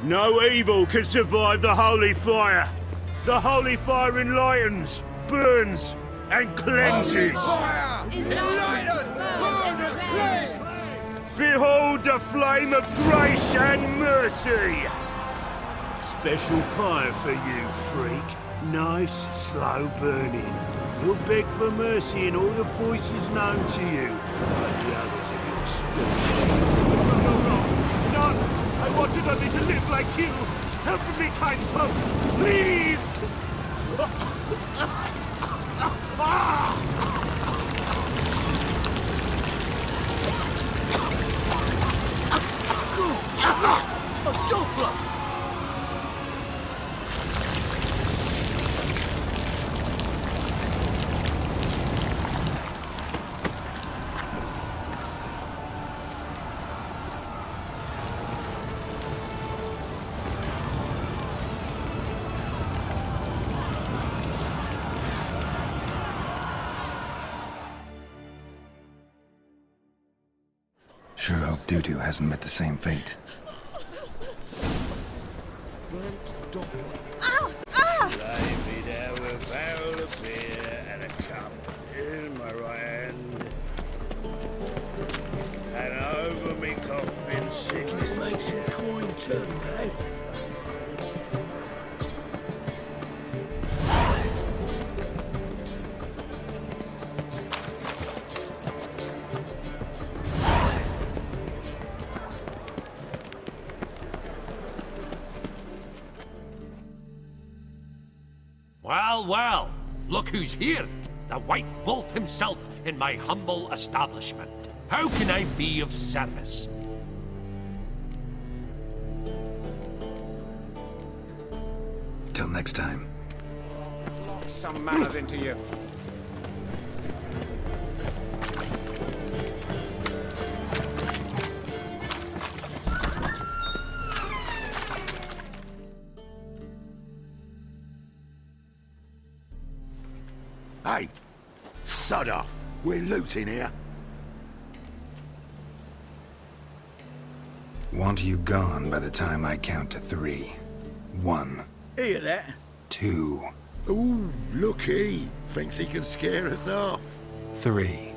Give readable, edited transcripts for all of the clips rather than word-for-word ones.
No evil can survive the holy fire. The holy fire enlightens, burns, and cleanses. Behold the flame of grace and mercy. Special fire for you, freak. Nice, slow burning. You'll beg for mercy in all the voices known to you, like the others of your species. None! I wanted only to live like you! Help me, kind folk! Please! A Doppler! Sure hope Dudu hasn't met the same fate. Ow! Ah! Lay me down with a barrel of beer and a cup in my right hand. And over me coffin sick to make some coin too, eh? Well, look who's here. The White Wolf himself in my humble establishment. How can I be of service? Till next time. Lock some manners into you. Hey, sod off. We're looting here. Want you gone by the time I count to 3. 1, Hear that? 2, Ooh, looky. Thinks he can scare us off. 3.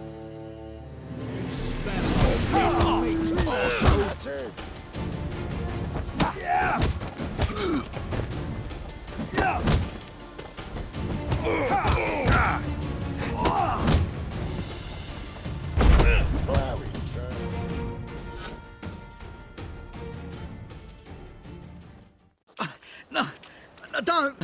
No, don't.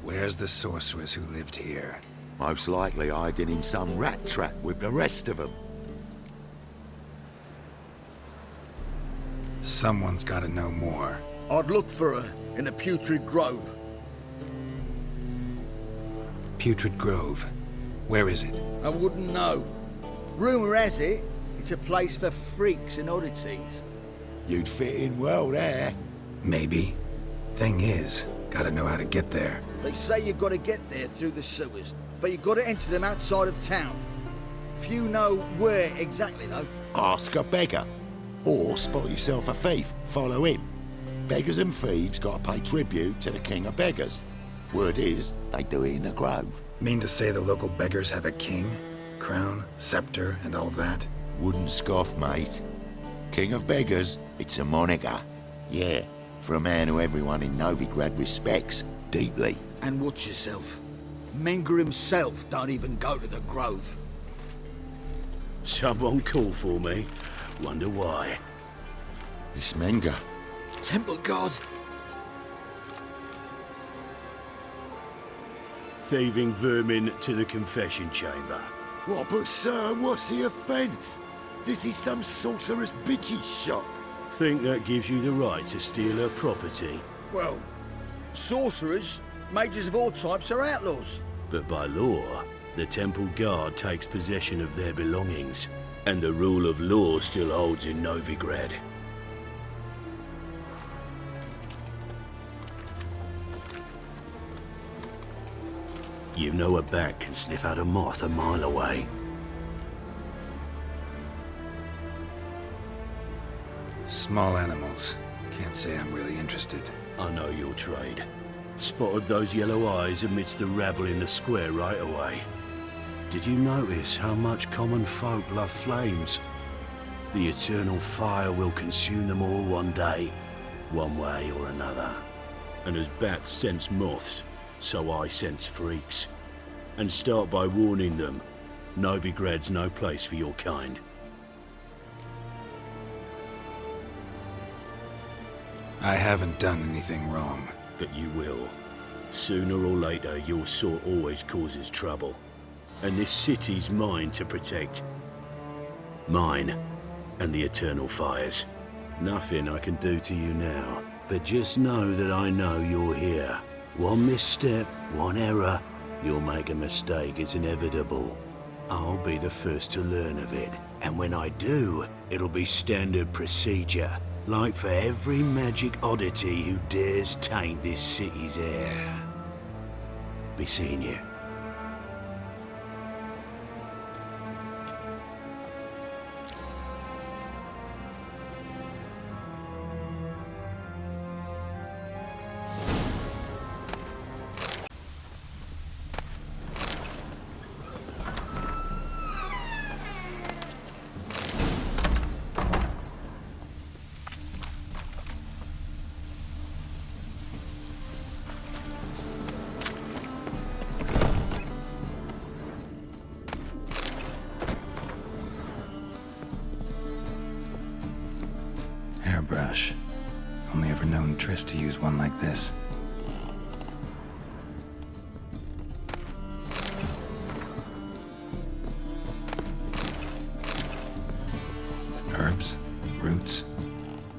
Where's the sorceress who lived here? Most likely hiding in some rat trap with the rest of them. Someone's gotta know more. I'd look for her in the Putrid Grove. Putrid Grove. Where is it? I wouldn't know. Rumour has it, it's a place for freaks and oddities. You'd fit in well there. Maybe. Thing is, gotta know how to get there. They say you've got to get there through the sewers, but you've got to enter them outside of town. Few know where exactly, though. Ask a beggar. Or spot yourself a thief. Follow him. Beggars and thieves gotta pay tribute to the king of beggars. Word is, they do it in the grove. Mean to say the local beggars have a king? Crown, scepter, and all that? Wouldn't scoff, mate. King of beggars, it's a moniker. Yeah, for a man who everyone in Novigrad respects deeply. And watch yourself. Menger himself don't even go to the Grove. Someone called for me. Wonder why. This Menger. Temple God. Thieving vermin to the confession chamber. What, but sir, what's the offence? This is some sorcerer's bitch's shop. Think that gives you the right to steal her property? Well, sorcerers, mages of all types are outlaws. But by law, the temple guard takes possession of their belongings, and the rule of law still holds in Novigrad. You know a bat can sniff out a moth a mile away. Small animals. Can't say I'm really interested. I know your trade. Spotted those yellow eyes amidst the rabble in the square right away. Did you notice how much common folk love flames? The eternal fire will consume them all one day, one way or another. And as bats sense moths, so I sense freaks. And start by warning them, Novigrad's no place for your kind. I haven't done anything wrong. But you will. Sooner or later, your sort always causes trouble. And this city's mine to protect. Mine and the eternal fires. Nothing I can do to you now, but just know that I know you're here. One misstep, one error, you'll make a mistake, it's inevitable. I'll be the first to learn of it, and when I do, it'll be standard procedure. Like for every magic oddity who dares taint this city's air. Be seeing you. Hairbrush. Only ever known Triss to use one like this. Herbs? Roots?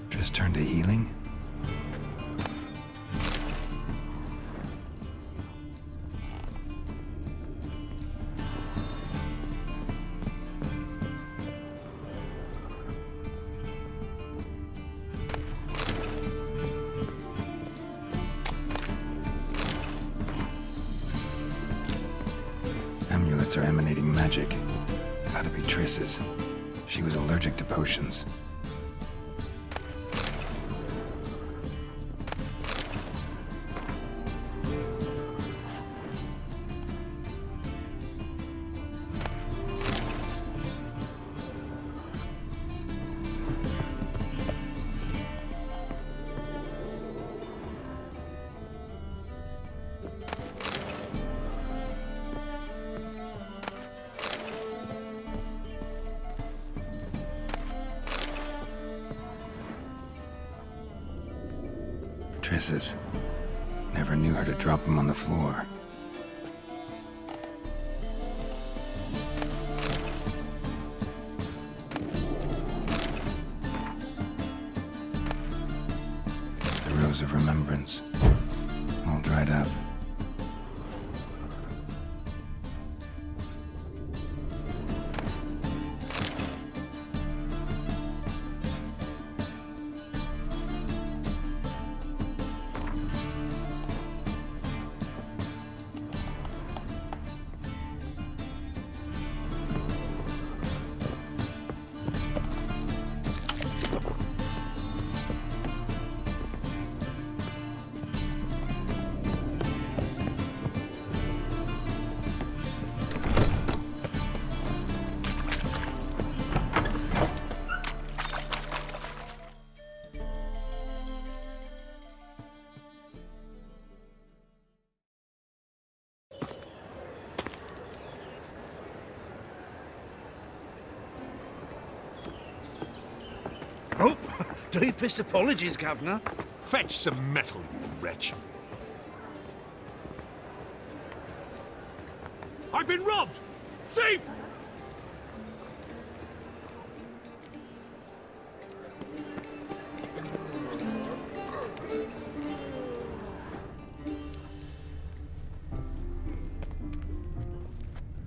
Triss turned to healing? Amulets are emanating magic. Gotta be Triss's. She was allergic to potions. Triss's. Never knew her to drop them on the floor. The Rose of Remembrance. All dried up. Oh, deepest apologies, Governor. Fetch some metal, you wretch. I've been robbed! Thief!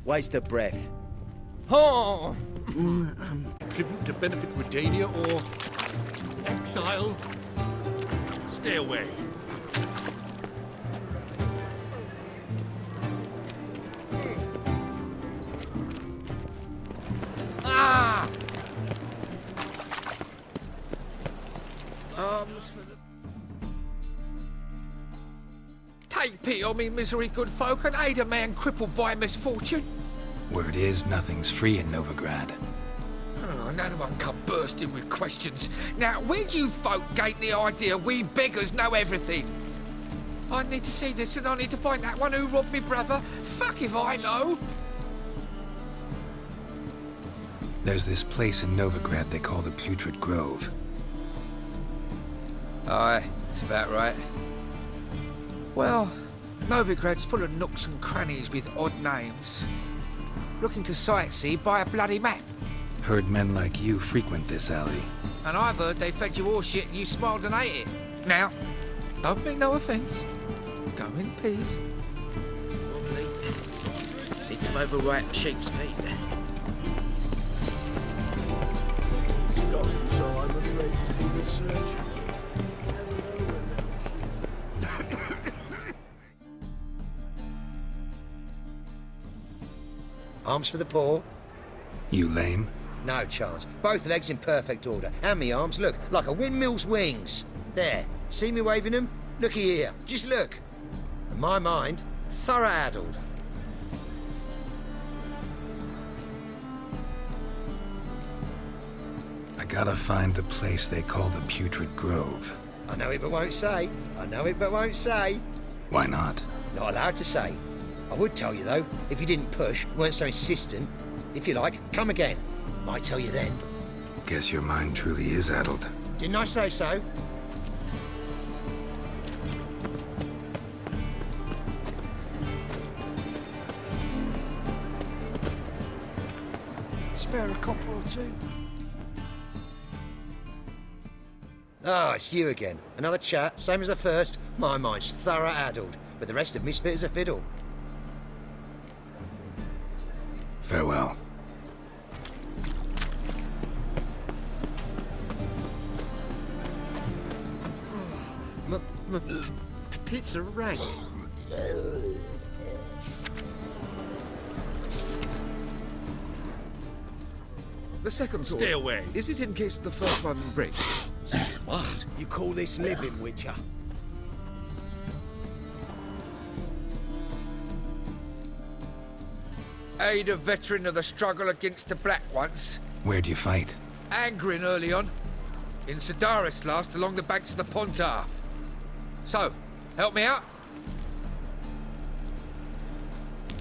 Waste of breath. Oh! Tribute to benefit Redania or exile? Stay away. Ah! Arms for pity on me misery, good folk, and aid a man crippled by misfortune. Word is, nothing's free in Novigrad. Oh, another one come bursting with questions. Now, where do you folk gain the idea we beggars know everything? I need to see this, and I need to find that one who robbed me brother. Fuck if I know. There's this place in Novigrad they call the Putrid Grove. Aye, that's about right. Well, Novigrad's full of nooks and crannies with odd names. Looking to sightsee, buy a bloody map. Heard men like you frequent this alley. And I've heard they fed you all shit and you smiled and ate it. Now, don't mean no offence. Go in peace. Need some overripe sheep's feet. So I'm afraid to see the surgeon. Arms for the poor? You lame? No chance. Both legs in perfect order. And me arms, look, like a windmill's wings. There. See me waving them? Looky here. Just look. And my mind, thorough-addled. I gotta find the place they call the Putrid Grove. I know it but won't say. I know it but won't say. Why not? Not allowed to say. I would tell you, though, if you didn't push, weren't so insistent. If you like, come again. Might tell you then. Guess your mind truly is addled. Didn't I say so? Spare a copper or two? Ah, it's you again. Another chat, same as the first. My mind's thorough-addled, but the rest of me's fit as a fiddle. Farewell. Pizza rank. The second sword. Stay away. Is it in case the first one breaks? Smart. You call this living, Witcher? Aid a veteran of the struggle against the Black once. Where'd you fight? Angrin early on. In Sedaris last, along the banks of the Pontar. So, help me out?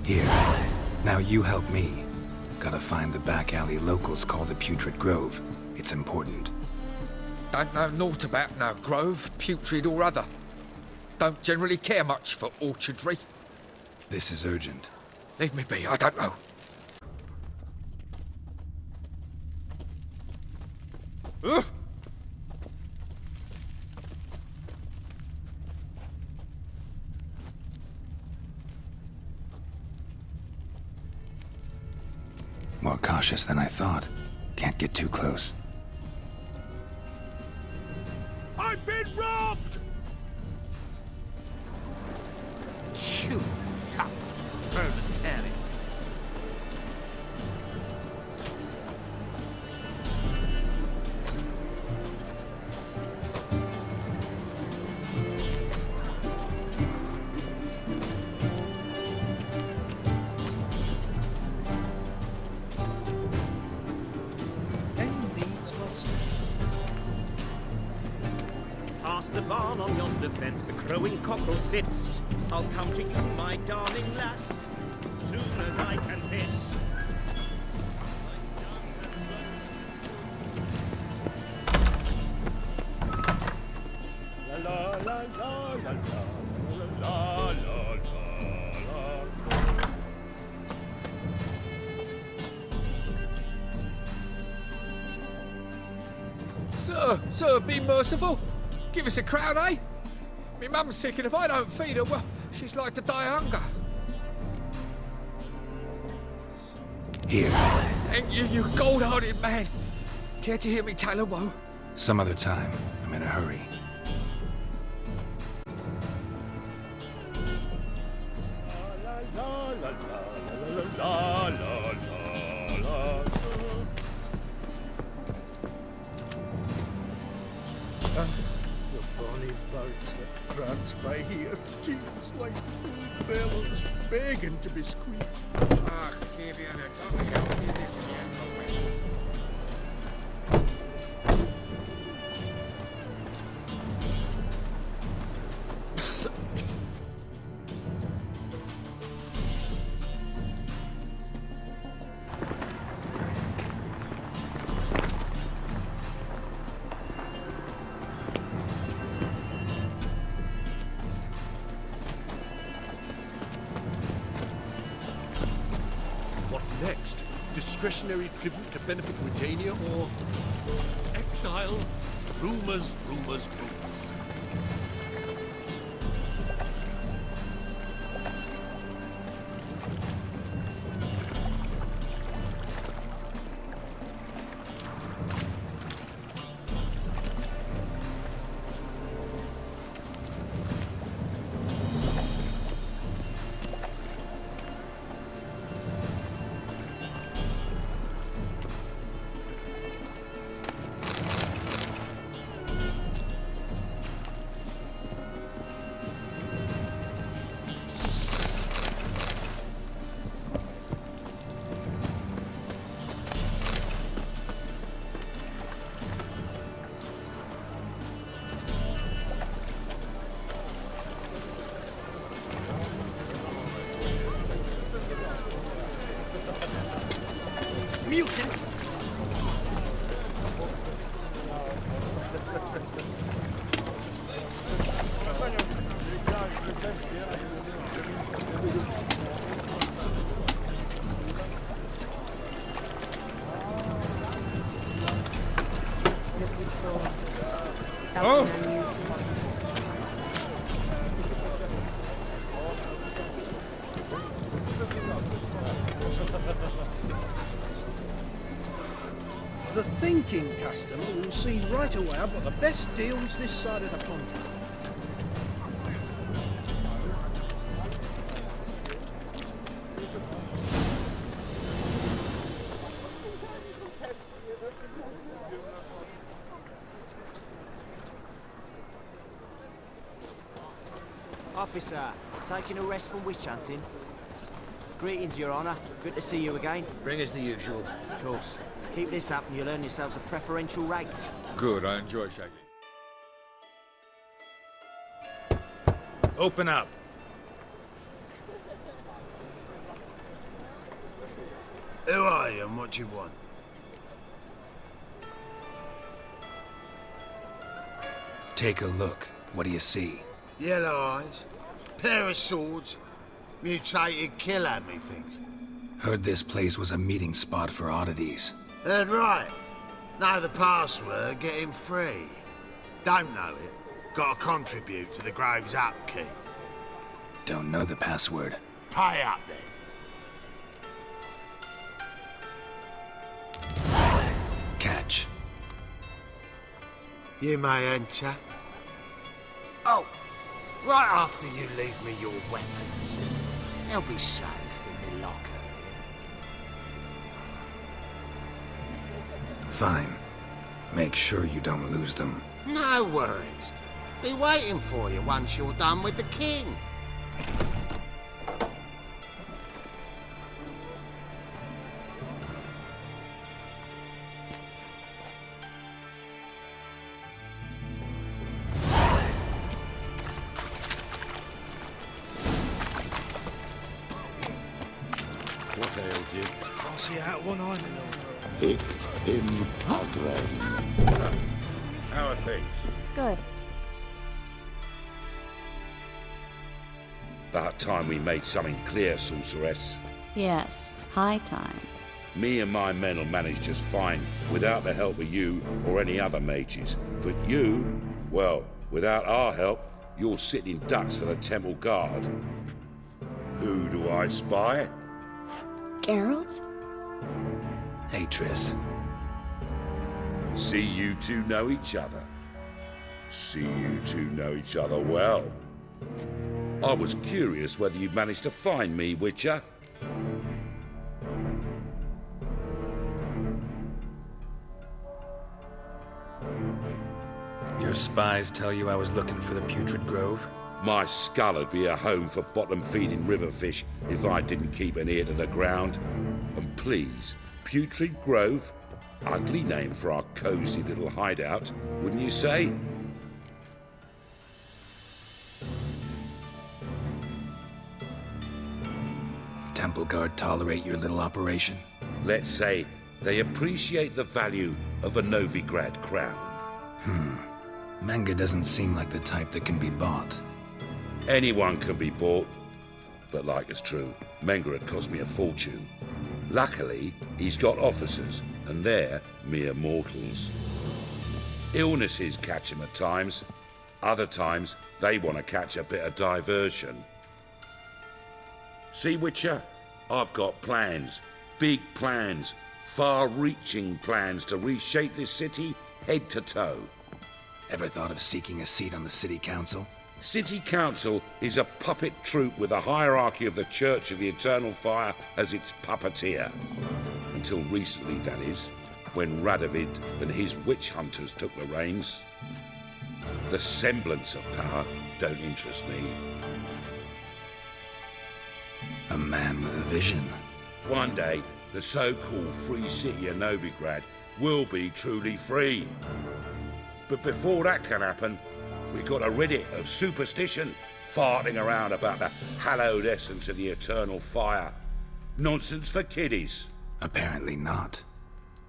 Here. Now you help me. Gotta find the back alley locals call the Putrid Grove. It's important. Don't know naught about no grove, putrid or other. Don't generally care much for orchardry. This is urgent. Leave me be, I don't know. More cautious than I thought. Can't get too close. I've been robbed! You cut proletariat. Past the barn on yonder fence, the crowing cockerel sits. I'll come to you, my darling lass, soon as I can piss. La la la la la la la la la. Sir, be merciful. Give us a crown, eh? Me mum's sick, and if I don't feed her, well, she's like to die of hunger. Here. Thank you, you gold-hearted man. Care to hear me tell a woe? Some other time. I'm in a hurry. La la la la la la la la. The bonny boats that rats by here. Teams like food bellows, begging to be squeezed. Ah, Fabian, it's only help you this year. Next, discretionary tribute to benefit Regania or exile? Rumors, rumors, rumors. Mutant! Looking for something unusual. The thinking customer will see right away I've got the best deals this side of the pond. Officer, taking a rest from witch hunting. Greetings, Your Honour. Good to see you again. Bring us the usual. Of course. Keep this up and you'll earn yourselves a preferential rate. Good, I enjoy shaking. Open up. Who are you and what you want? Take a look. What do you see? Yellow eyes, pair of swords, mutated killer, methinks. Heard this place was a meeting spot for oddities. Heard right. Know the password, get him free. Don't know it, gotta contribute to the Grove's upkeep. Don't know the password. Pay up then. Catch. You may enter. Oh, right after you leave me your weapons. They'll be safe in the locker. Fine. Make sure you don't lose them. No worries. Be waiting for you once you're done with the king. What ails you? Can't see out one eye, my lord. Picked him padre. How are things? Good. About time we made something clear, sorceress. Yes, high time. Me and my men will manage just fine without the help of you or any other mages. But you, well, without our help, you're sitting ducks for the temple guard. Who do I spy? Geralt? Hey, Triss. See you two know each other. See you two know each other well. I was curious whether you'd managed to find me, Witcher. Your spies tell you I was looking for the Putrid Grove? My skull would be a home for bottom-feeding river fish if I didn't keep an ear to the ground. And please, Putrid Grove? Ugly name for our cosy little hideout, wouldn't you say? Temple Guard tolerate your little operation? Let's say they appreciate the value of a Novigrad crown. Menga doesn't seem like the type that can be bought. Anyone can be bought. But like it's true, Menga had cost me a fortune. Luckily, he's got officers, and they're mere mortals. Illnesses catch him at times. Other times, they want to catch a bit of diversion. See, Witcher? I've got plans. Big plans. Far-reaching plans to reshape this city head to toe. Ever thought of seeking a seat on the city council? City Council is a puppet troupe with a hierarchy of the Church of the Eternal Fire as its puppeteer. Until recently, that is, when Radovid and his witch hunters took the reins. The semblance of power don't interest me. A man with a vision. One day, the so-called free city of Novigrad will be truly free. But before that can happen, we got to rid it of superstition, farting around about the hallowed essence of the eternal fire. Nonsense for kiddies. Apparently not.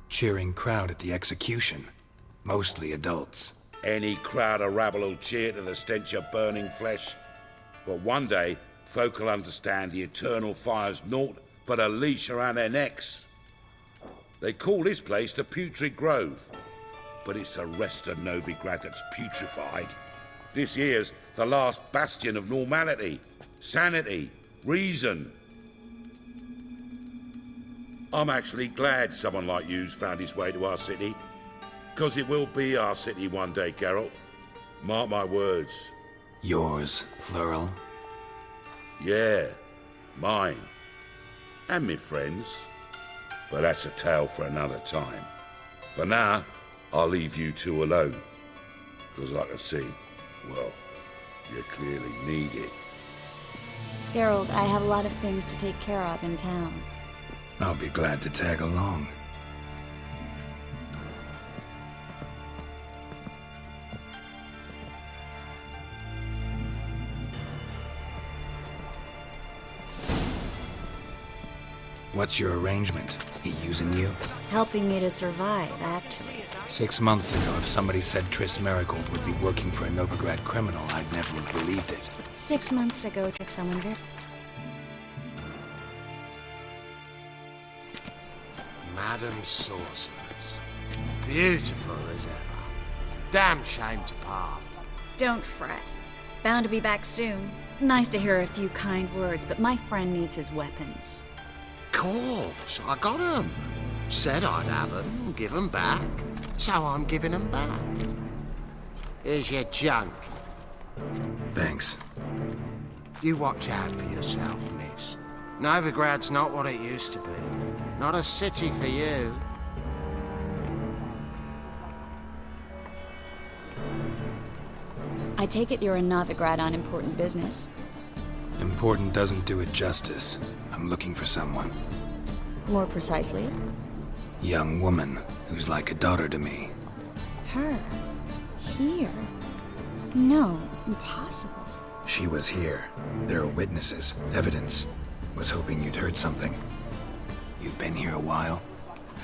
Cheering crowd at the execution. Mostly adults. Any crowd of rabble will cheer to the stench of burning flesh. But one day, folk will understand the eternal fire's naught but a leash around their necks. They call this place the Putrid Grove. But it's the rest of Novigrad that's putrefied. This here's the last bastion of normality, sanity, reason. I'm actually glad someone like you's found his way to our city. Because it will be our city one day, Geralt. Mark my words. Yours, plural? Yeah, mine. And me friends. But that's a tale for another time. For now, I'll leave you two alone. Because I can see, well, you clearly need it. Geralt, I have a lot of things to take care of in town. I'll be glad to tag along. What's your arrangement? He using you? Helping me to survive, actually. 6 months ago, if somebody said Triss Merigold would be working for a Novigrad criminal, I'd never have believed it. 6 months ago, took someone very... Madam Sorceress. Beautiful as ever. Damn shame to part. Don't fret. Bound to be back soon. Nice to hear a few kind words, but my friend needs his weapons. Course, I got 'em. Said I'd have 'em, give 'em back. So I'm giving 'em back. Here's your junk. Thanks. You watch out for yourself, miss. Novigrad's not what it used to be. Not a city for you. I take it you're in Novigrad on important business. Important doesn't do it justice. I'm looking for someone. More precisely? Young woman who's like a daughter to me. Her? Here? No, impossible. She was here. There are witnesses, evidence. Was hoping you'd heard something. You've been here a while.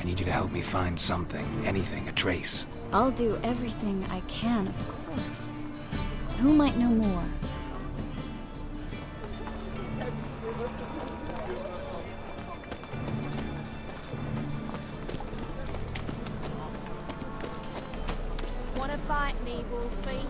I need you to help me find something, anything, a trace. I'll do everything I can, of course. Who might know more? Wanna bite me, Wolfie?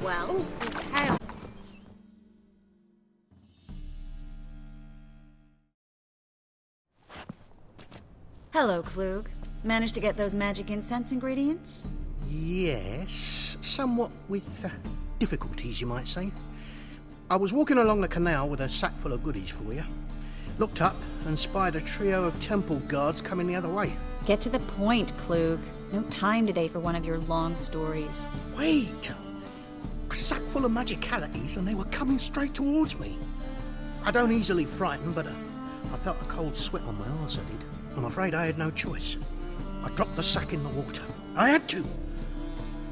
Well, hell. Hello, Klug. Managed to get those magic incense ingredients? Yes, somewhat with difficulties, you might say. I was walking along the canal with a sack full of goodies for you, Looked up and spied a trio of temple guards coming the other way. Get to the point, Klug. No time today for one of your long stories. Wait! A sack full of magicalities and they were coming straight towards me. I don't easily frighten, but I felt a cold sweat on my arse, I did. I'm afraid I had no choice. I dropped the sack in the water. I had to.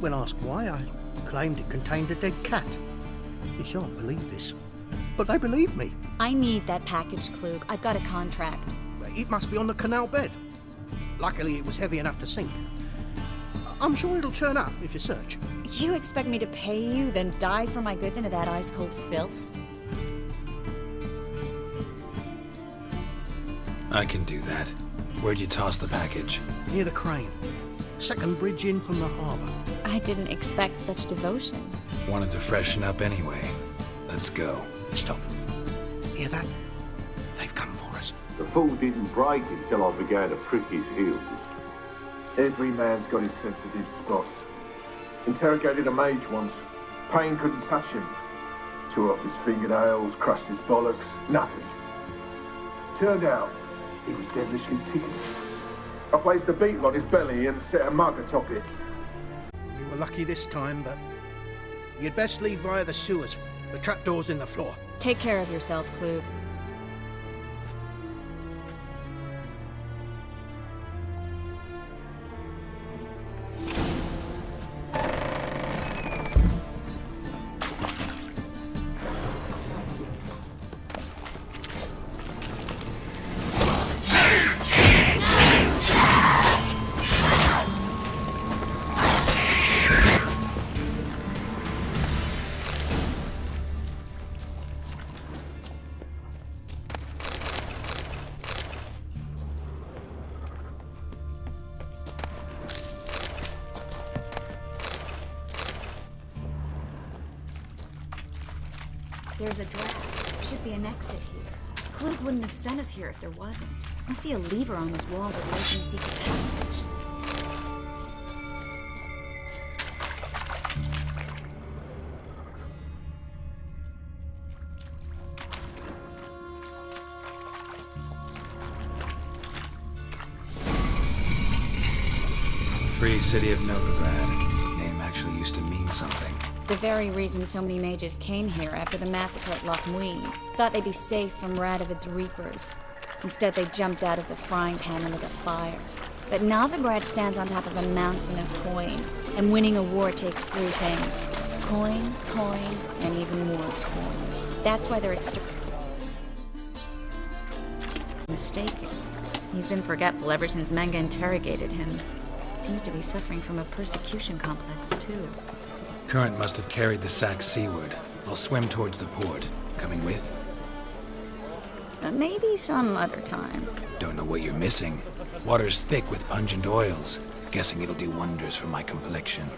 When asked why, I claimed it contained a dead cat. You shan't believe this, but they believed me. I need that package, Klug. I've got a contract. It must be on the canal bed. Luckily, it was heavy enough to sink. I'm sure it'll turn up if you search. You expect me to pay you, then dive for my goods into that ice-cold filth? I can do that. Where'd you toss the package? Near the crane. Second bridge in from the harbour. I didn't expect such devotion. Wanted to freshen up anyway. Let's go. Stop. Hear that? They've come for us. The fool didn't break until I began to prick his heels. Every man's got his sensitive spots. Interrogated a mage once. Pain couldn't touch him. Tore off his fingernails, crushed his bollocks, nothing. Turned out, he was devilishly tickled. I placed a beetle on his belly and set a mug atop it. We were lucky this time, but you'd best leave via the sewers. The trapdoor's in the floor. Take care of yourself, Klug. There's a draft. Should be an exit here. Klug wouldn't have sent us here if there wasn't. Must be a lever on this wall that leads in a secret passage. Free City of Novigrad. Name actually used to mean something. The very reason so many mages came here after the massacre at Loch Muin. Thought they'd be safe from Radovid's reapers. Instead, they jumped out of the frying pan into the fire. But Novigrad stands on top of a mountain of coin, and winning a war takes three things. Coin, coin, and even more coin. That's why they're mistaken. He's been forgetful ever since Manga interrogated him. Seems to be suffering from a persecution complex, too. Current must have carried the sack seaward. I'll swim towards the port. Coming with? Maybe some other time. Don't know what you're missing. Water's thick with pungent oils. Guessing it'll do wonders for my complexion.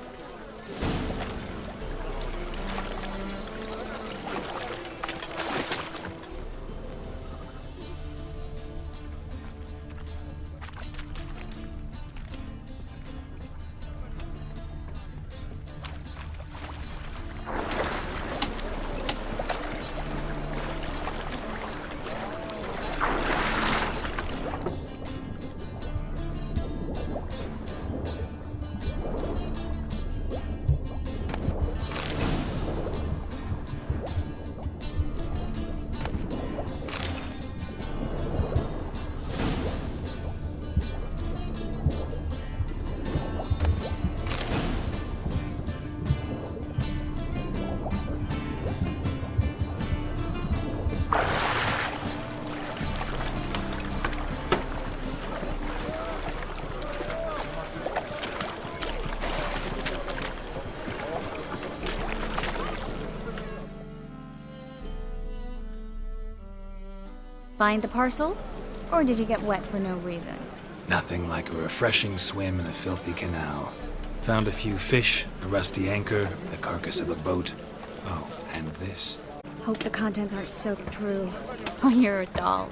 Find the parcel? Or did you get wet for no reason? Nothing like a refreshing swim in a filthy canal. Found a few fish, a rusty anchor, the carcass of a boat. Oh, and this. Hope the contents aren't soaked through. Oh, you're a doll.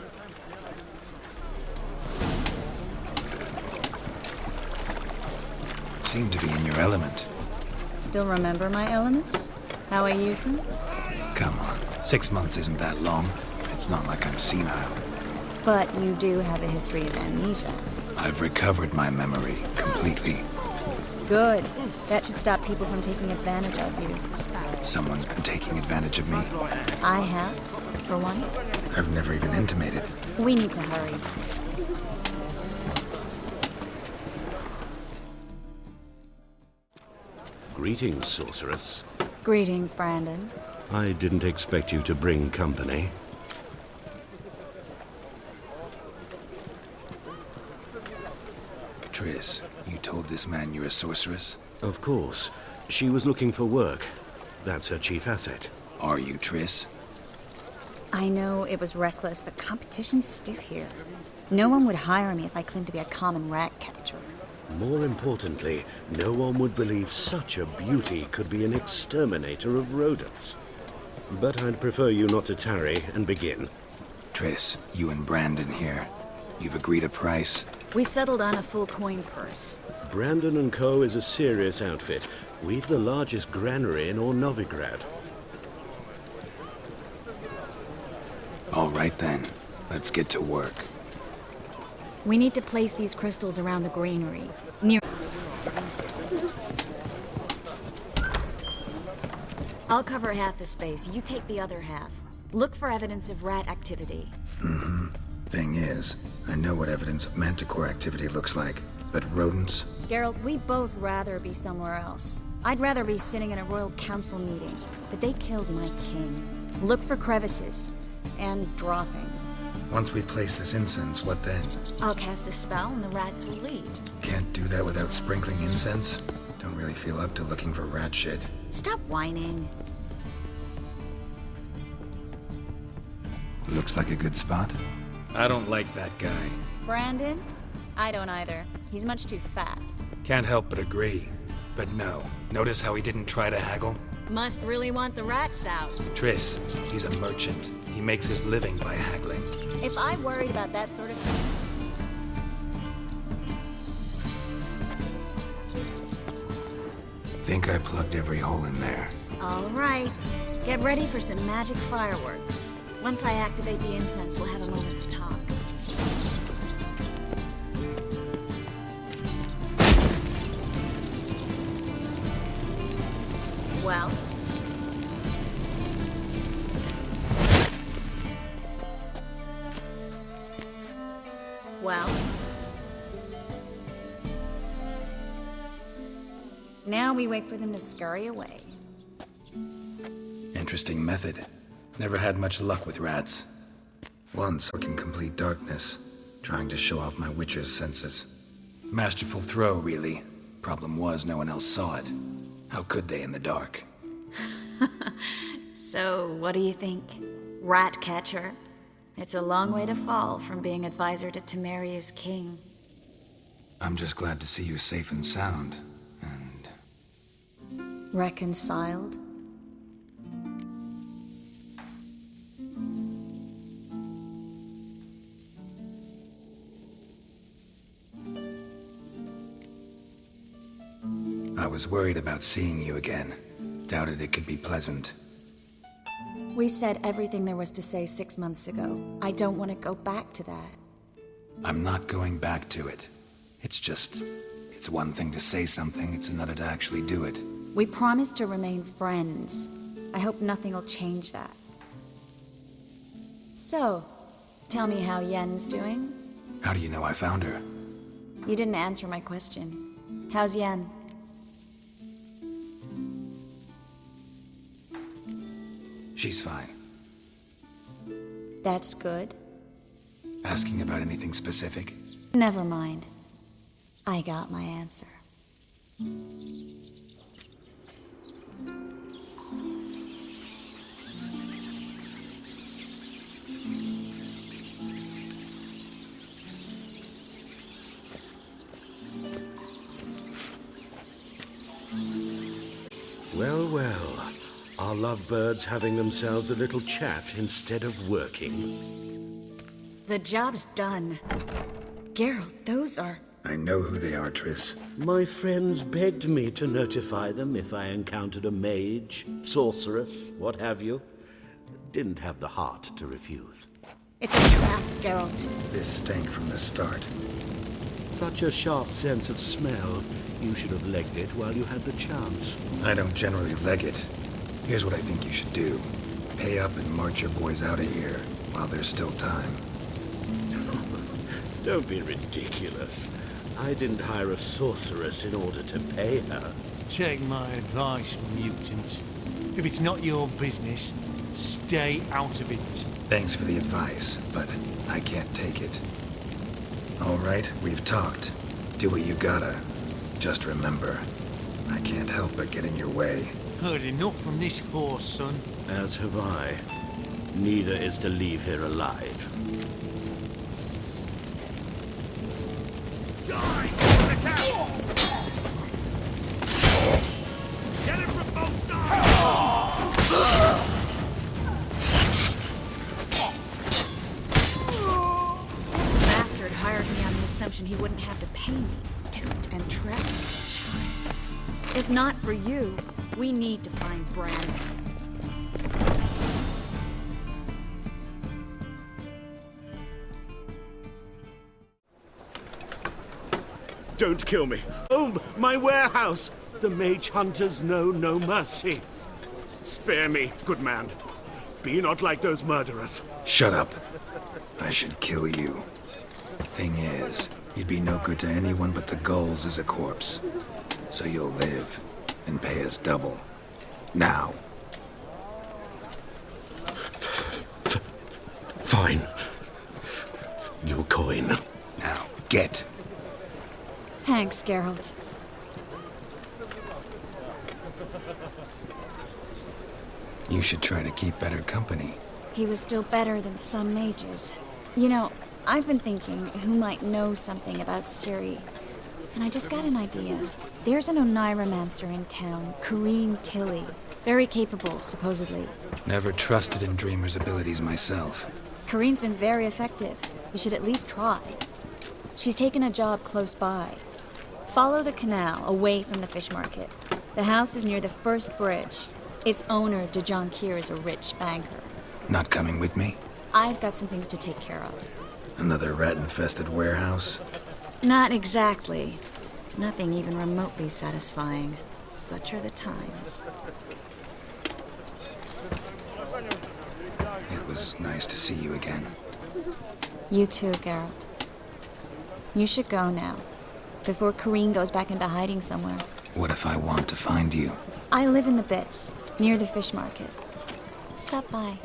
Seem to be in your element. Still remember my elements? How I use them? Come on, 6 months isn't that long. It's not like I'm senile. But you do have a history of amnesia. I've recovered my memory completely. Good. That should stop people from taking advantage of you. Someone's been taking advantage of me. I have, for one. I've never even intimated. We need to hurry. Greetings, sorceress. Greetings, Brandon. I didn't expect you to bring company. Triss, you told this man you're a sorceress? Of course. She was looking for work. That's her chief asset. Are you Triss? I know it was reckless, but competition's stiff here. No one would hire me if I claimed to be a common rat catcher. More importantly, no one would believe such a beauty could be an exterminator of rodents. But I'd prefer you not to tarry and begin. Triss, you and Brandon here. You've agreed a price? We settled on a full coin purse. Brandon & Co. is a serious outfit. We've the largest granary in all Novigrad. All right then. Let's get to work. We need to place these crystals around the granary. Near... I'll cover half the space. You take the other half. Look for evidence of rat activity. Mm-hmm. Thing is, I know what evidence of manticore activity looks like, but rodents? Geralt, we'd both rather be somewhere else. I'd rather be sitting in a royal council meeting, but they killed my king. Look for crevices and droppings. Once we place this incense, what then? I'll cast a spell and the rats will leave. Can't do that without sprinkling incense? Don't really feel up to looking for rat shit. Stop whining. Looks like a good spot. I don't like that guy. Brandon? I don't either. He's much too fat. Can't help but agree. But no. Notice how he didn't try to haggle? Must really want the rats out. Triss, he's a merchant. He makes his living by haggling. If I worried about that sort of thing... Think I plugged every hole in there. All right. Get ready for some magic fireworks. Once I activate the incense, we'll have a moment to talk. Well? Well? Now we wait for them to scurry away. Interesting method. Never had much luck with rats. Once, working complete darkness, trying to show off my witcher's senses. Masterful throw, really. Problem was, no one else saw it. How could they in the dark? So, what do you think? Rat catcher? It's a long way to fall from being advisor to Temeria's king. I'm just glad to see you safe and sound, Reconciled? I was worried about seeing you again. Doubted it could be pleasant. We said everything there was to say 6 months ago. I don't want to go back to that. I'm not going back to it. It's one thing to say something, it's another to actually do it. We promised to remain friends. I hope nothing will change that. So, tell me how Yen's doing? How do you know I found her? You didn't answer my question. How's Yen? She's fine. That's good. Asking about anything specific? Never mind. I got my answer. Well, well. Our lovebirds having themselves a little chat instead of working. The job's done. Geralt, those are... I know who they are, Triss. My friends begged me to notify them if I encountered a mage, sorceress, what have you. Didn't have the heart to refuse. It's a trap, Geralt. This stank from the start. Such a sharp sense of smell. You should have legged it while you had the chance. I don't generally leg it. Here's what I think you should do. Pay up and march your boys out of here while there's still time. Don't be ridiculous. I didn't hire a sorceress in order to pay her. Take my advice, mutant. If it's not your business, stay out of it. Thanks for the advice, but I can't take it. All right, we've talked. Do what you gotta. Just remember, I can't help but get in your way. Heard enough from this horse, son. As have I. Neither is to leave here alive. Get it from both sides! Bastard hired me on the assumption he wouldn't have to pay me. Duped and trapped like a child. If not for you, we need to find Brandon. Don't kill me. Oh, my warehouse! The mage hunters know no mercy. Spare me, good man. Be not like those murderers. Shut up. I should kill you. Thing is, you'd be no good to anyone but the gulls as a corpse. So you'll live and pay us double. Now. Fine. Your coin. Now, get. Thanks, Geralt. You should try to keep better company. He was still better than some mages. You know, I've been thinking who might know something about Ciri. And I just got an idea. There's an Oneiromancer in town, Corrine Tilly. Very capable, supposedly. Never trusted in Dreamer's abilities myself. Corrine's been very effective. You should at least try. She's taken a job close by. Follow the canal, away from the fish market. The house is near the first bridge. Its owner, de Jonquier, is a rich banker. Not coming with me? I've got some things to take care of. Another rat-infested warehouse? Not exactly. Nothing even remotely satisfying. Such are the times. It was nice to see you again. You too, Geralt. You should go now, before Corrine goes back into hiding somewhere. What if I want to find you? I live in the Bits, near the fish market. Stop by.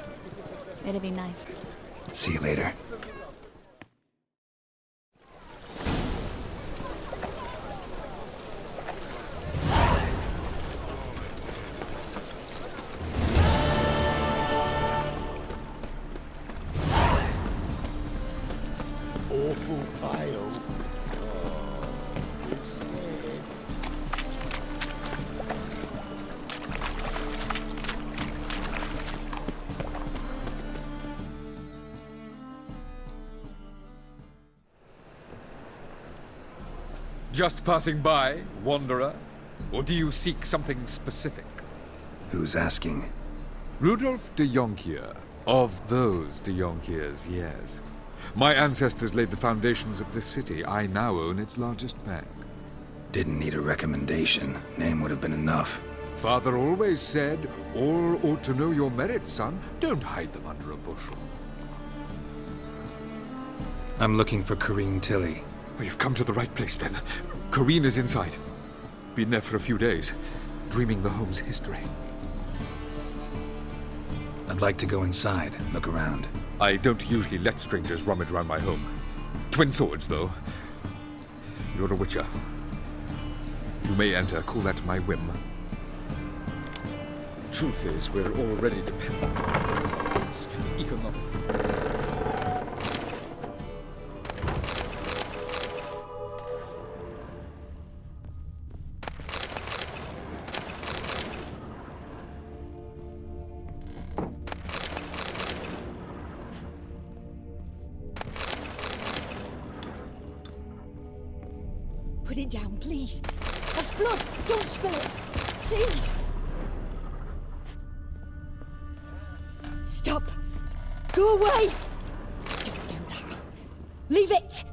It'd be nice. See you later. Awful pale. Oh, I'm scared. Just passing by, wanderer? Or do you seek something specific? Who's asking? Rudolf de Jonquier. Of those de Jonquiers, yes. My ancestors laid the foundations of this city. I now own its largest bank. Didn't need a recommendation. Name would have been enough. Father always said, all ought to know your merits, son. Don't hide them under a bushel. I'm looking for Corrine Tilly. Oh, you've come to the right place, then. Corrine is inside. Been there for a few days, dreaming the home's history. I'd like to go inside, look around. I don't usually let strangers rummage around my home. Twin swords, though. You're a witcher. You may enter, call that my whim. Truth is, we're already dependent on economic. Put it down, please. That's blood. Don't spill it. Please. Stop. Go away. Leave it!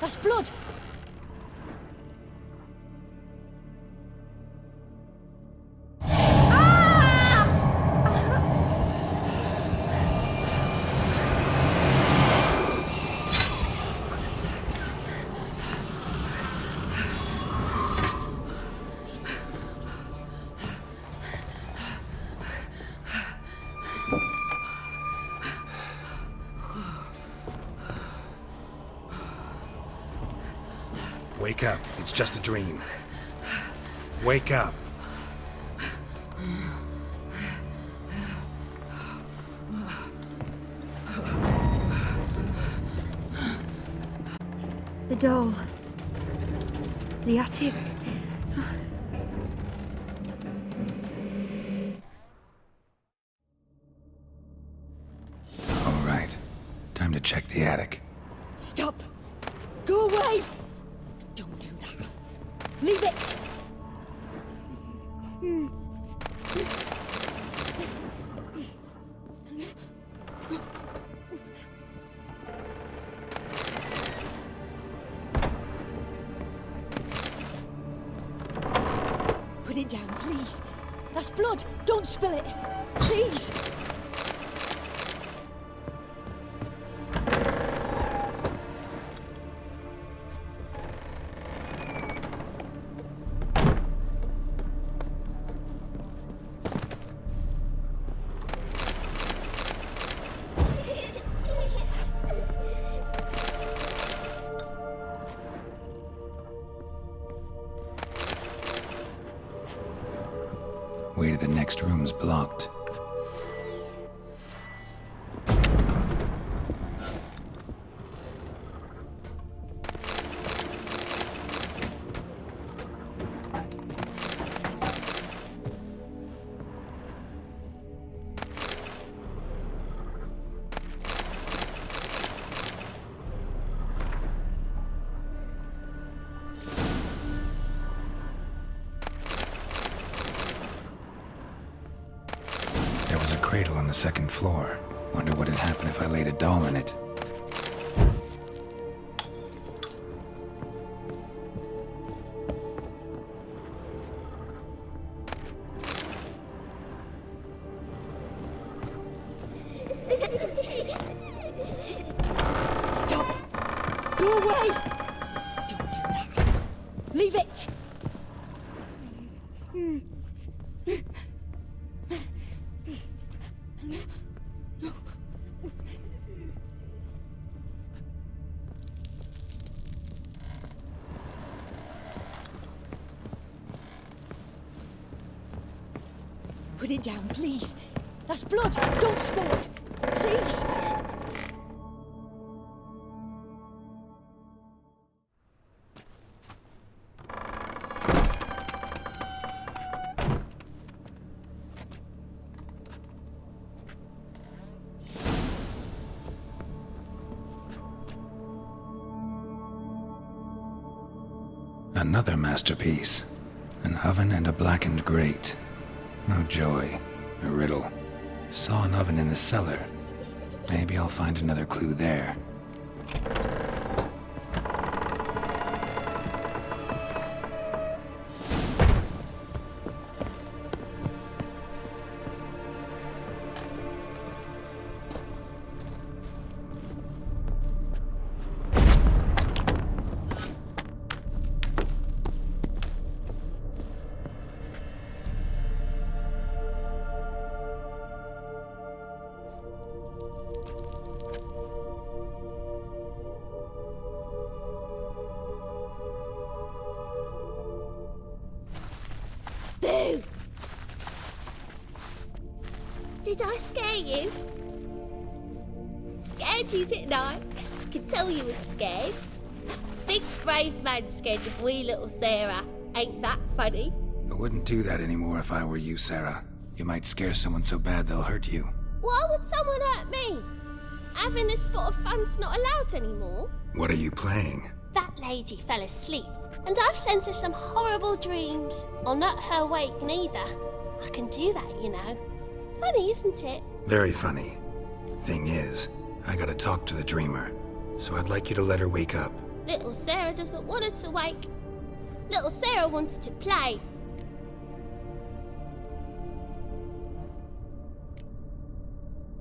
That's blood! Wake up. It's just a dream. Wake up. The doll. The attic. All right. Time to check the attic. Stop! Go away! Don't do that. Leave it! Put it down, please. That's blood. Don't spill it. Please. Way to the next room's blocked. There was a cradle on the second floor. Wonder what had happened if I laid a doll in it. Stop! Go away! Don't do that. Leave it! Put it down, please. That's blood. Don't spill it. Please. Another masterpiece. An oven and a blackened grate. Oh joy. A riddle. Saw an oven in the cellar. Maybe I'll find another clue there. Boo! Did I scare you? Scare scared you, didn't I? I can tell you were scared. Big brave man scared of wee little Sarah. Ain't that funny? I wouldn't do that anymore if I were you, Sarah. You might scare someone so bad they'll hurt you. Why would someone hurt me? Having a spot of fun's not allowed anymore. What are you playing? That lady fell asleep, and I've sent her some horrible dreams. I'll not her wake neither. I can do that, you know. Funny, isn't it? Very funny. Thing is, I gotta talk to the dreamer, so I'd like you to let her wake up. Little Sarah doesn't want her to wake. Little Sarah wants to play.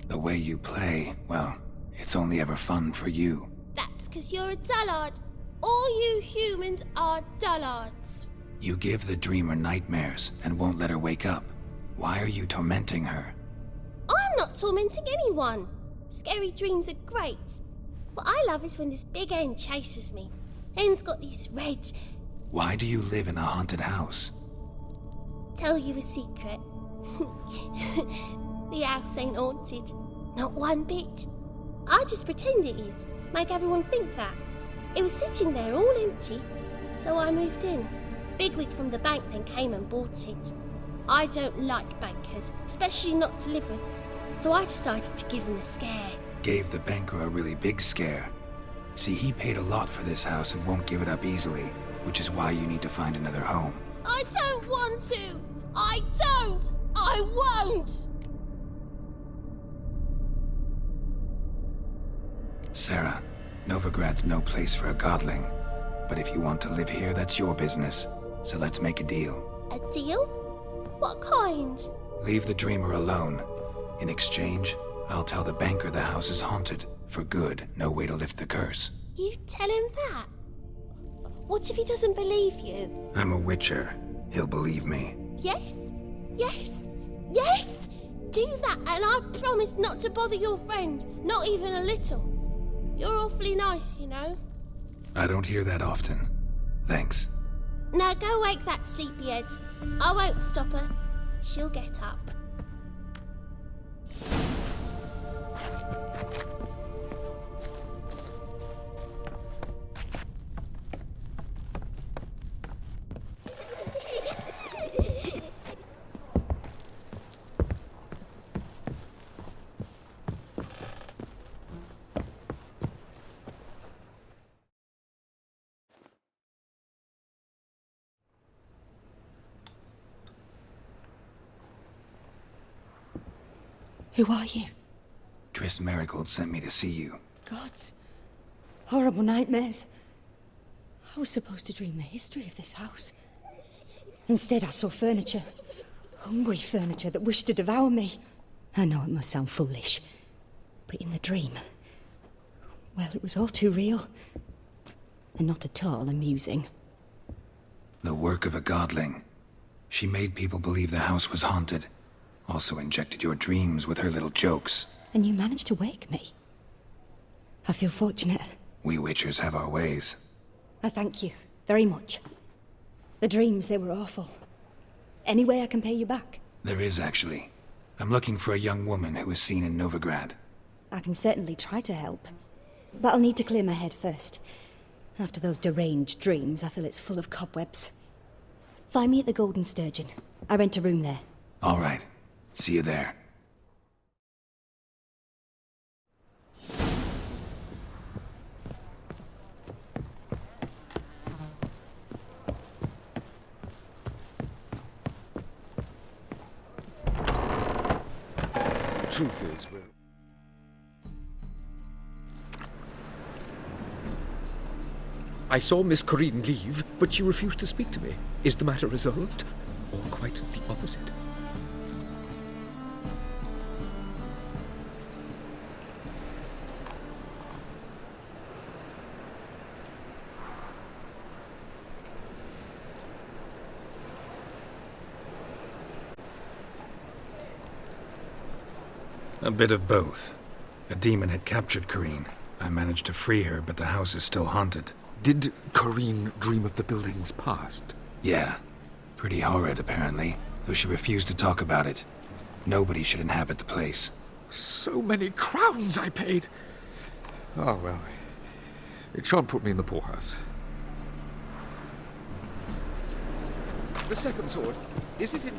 The way you play, well, it's only ever fun for you. That's 'cause you're a dullard. All you humans are dullards. You give the dreamer nightmares and won't let her wake up. Why are you tormenting her? I'm not tormenting anyone. Scary dreams are great. What I love is when this big hen chases me. Hen's got these red... Why do you live in a haunted house? Tell you a secret. The house ain't haunted. Not one bit. I just pretend it is. Make everyone think that. It was sitting there all empty, so I moved in. Bigwig from the bank then came and bought it. I don't like bankers, especially not to live with, so I decided to give him a scare. Gave the banker a really big scare. See, he paid a lot for this house and won't give it up easily, which is why you need to find another home. I don't want to! I don't! I won't! Sarah, Novigrad's no place for a godling. But if you want to live here, that's your business. So let's make a deal. A deal? What kind? Leave the dreamer alone. In exchange, I'll tell the banker the house is haunted. For good, no way to lift the curse. You tell him that? What if he doesn't believe you? I'm a witcher. He'll believe me. Yes? Yes? Yes! Do that and I promise not to bother your friend. Not even a little. You're awfully nice, you know. I don't hear that often. Thanks. Now go wake that sleepyhead. I won't stop her. She'll get up. Who are you? Triss Merigold sent me to see you. Gods. Horrible nightmares. I was supposed to dream the history of this house. Instead, I saw furniture. Hungry furniture that wished to devour me. I know it must sound foolish, but in the dream, well, it was all too real. And not at all amusing. The work of a godling. She made people believe the house was haunted. Also injected your dreams with her little jokes. And you managed to wake me. I feel fortunate. We witchers have our ways. I thank you very much. The dreams, they were awful. Any way I can pay you back? There is, actually. I'm looking for a young woman who was seen in Novigrad. I can certainly try to help. But I'll need to clear my head first. After those deranged dreams, I feel it's full of cobwebs. Find me at the Golden Sturgeon. I rent a room there. All right. See you there. Truth is, well... I saw Miss Corinne leave, but she refused to speak to me. Is the matter resolved? Or quite the opposite? A bit of both. A demon had captured Corinne. I managed to free her, but the house is still haunted. Did Corinne dream of the building's past? Yeah. Pretty horrid, apparently, though she refused to talk about it. Nobody should inhabit the place. So many crowns I paid. Ah, well. It shan't put me in the poorhouse. The second sword, is it in...